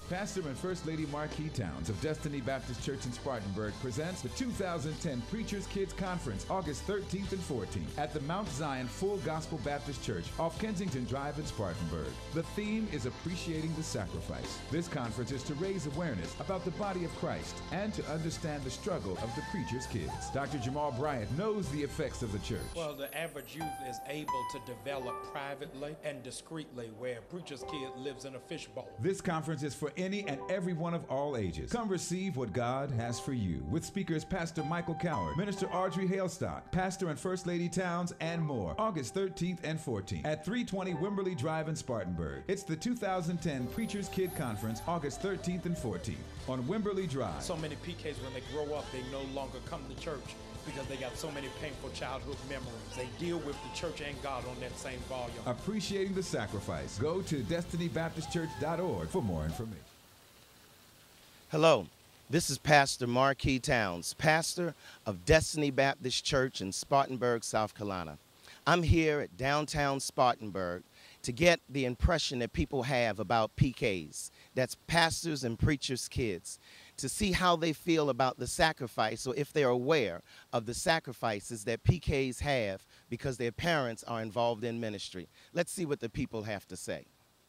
Pastor and First Lady Marquis Towns of Destiny Baptist Church in Spartanburg presents the 2010 Preachers Kids Conference, August 13th and 14th at the Mount Zion Full Gospel Baptist Church off Kensington Drive in Spartanburg. The theme is Appreciating the Sacrifice. This conference is to raise awareness about the body of Christ and to understand the struggle of the preacher's kids. Dr. Jamal Bryant knows the effects of the church. Well, the average youth is able to develop privately and discreetly, where a preacher's kid lives in a fishbowl. This conference is for any and everyone of all ages. Come receive what God has for you with speakers Pastor Michael Coward, Minister Audrey Hailstock, Pastor and First Lady Towns, and more. August 13th and 14th at 320 Wimberley Drive in Spartanburg. It's the 2010 Preachers Kid Conference, August 13th and 14th on Wimberley Drive. So many PKs, when they grow up, they no longer come to church because they got so many painful childhood memories. They deal with the church and God on that same volume. Appreciating the Sacrifice. Go to destinybaptistchurch.org for more information. Hello, this is Pastor Marquis Towns, pastor of Destiny Baptist Church in Spartanburg, South Carolina. I'm here at downtown Spartanburg to get the impression that people have about PKs, that's pastors and preachers' kids, to see how they feel about the sacrifice, or if they're aware of the sacrifices that PKs have because their parents are involved in ministry. Let's see what the people have to say.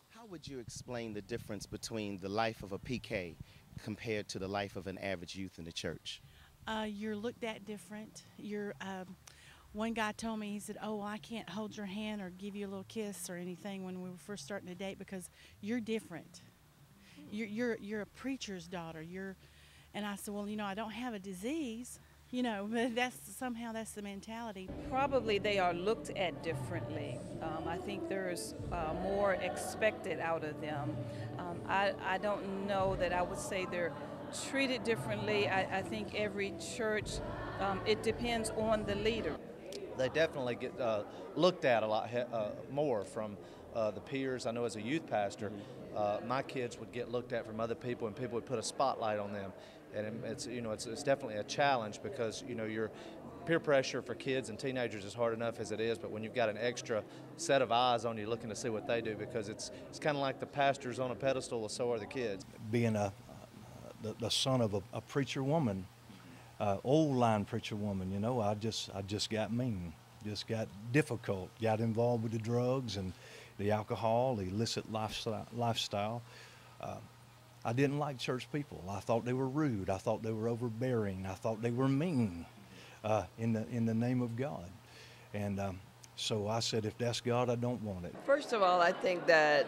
How would you explain the difference between the life of a PK compared to the life of an average youth in the church? You're looked at different. One guy told me, he said, "Oh, well, I can't hold your hand or give you a little kiss or anything when we were first starting to date because you're different. You're a preacher's daughter. And I said, well, I don't have a disease, but somehow that's the mentality. Probably they are looked at differently. I think there's more expected out of them. I don't know that I would say they're treated differently. I think every church, it depends on the leader. They definitely get looked at a lot more from the peers. I know as a youth pastor, my kids would get looked at from other people, and people would put a spotlight on them. And it's definitely a challenge because your peer pressure for kids and teenagers is hard enough as it is, but when you've got an extra set of eyes on you looking to see what they do, because it's kind of like the pastor's on a pedestal, and so are the kids. Being the son of a preacher woman, old line preacher woman, I just got mean, just got difficult, got involved with the drugs and the alcohol, the illicit lifestyle. I didn't like church people. I thought they were rude. I thought they were overbearing. I thought they were mean in the name of God. And so I said, if that's God, I don't want it. First of all, I think that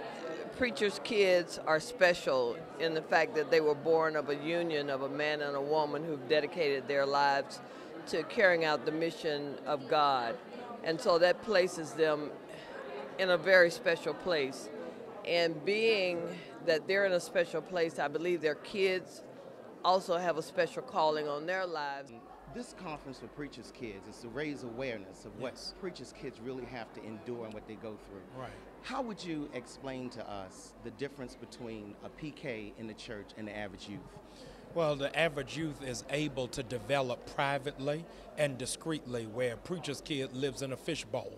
preachers' kids are special in the fact that they were born of a union of a man and a woman who've dedicated their lives to carrying out the mission of God. And so that places them in a very special place. And being that they're in a special place, I believe their kids also have a special calling on their lives. This conference for preachers' kids is to raise awareness of what preachers' kids really have to endure and what they go through. Right. How would you explain to us the difference between a PK in the church and the average youth? Well, the average youth is able to develop privately and discreetly, where a preacher's kid lives in a fishbowl.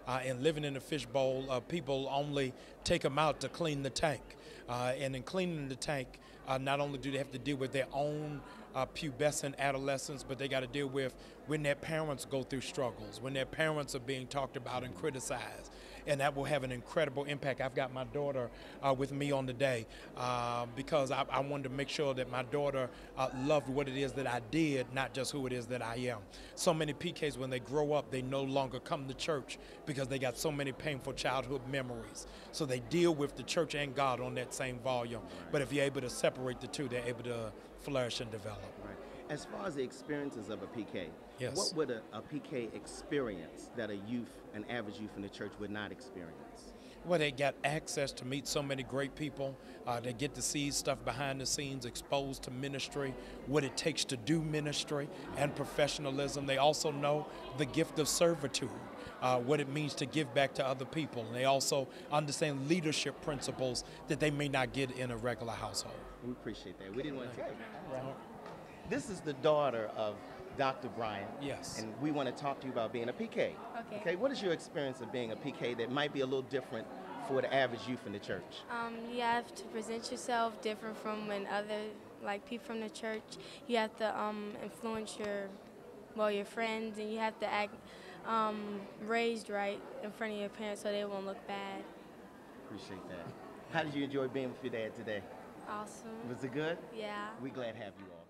And living in a fishbowl, people only take them out to clean the tank. And in cleaning the tank, not only do they have to deal with their own pubescent adolescence, but they got to deal with when their parents go through struggles, when their parents are being talked about and criticized. And that will have an incredible impact. I've got my daughter with me on the day because I wanted to make sure that my daughter loved what it is that I did, not just who it is that I am. So many PKs, when they grow up, they no longer come to church because they got so many painful childhood memories. So they deal with the church and God on that same volume. But if you're able to separate the two, they're able to flourish and develop. Right. As far as the experiences of a PK, yes, what would a PK experience that an average youth in the church would not experience? Well, they got access to meet so many great people. They get to see stuff behind the scenes, exposed to ministry, what it takes to do ministry and professionalism. They also know the gift of servitude, what it means to give back to other people. And they also understand leadership principles that they may not get in a regular household. We appreciate that. We didn't want to take it. This is the daughter of Dr. Bryant. Yes. And we want to talk to you about being a PK. Okay. What is your experience of being a PK that might be a little different for the average youth in the church? You have to present yourself different from when other, like people from the church. You have to influence your friends, and you have to act raised right in front of your parents so they won't look bad. Appreciate that. How did you enjoy being with your dad today? Awesome. Was it good? Yeah. We're glad to have you all.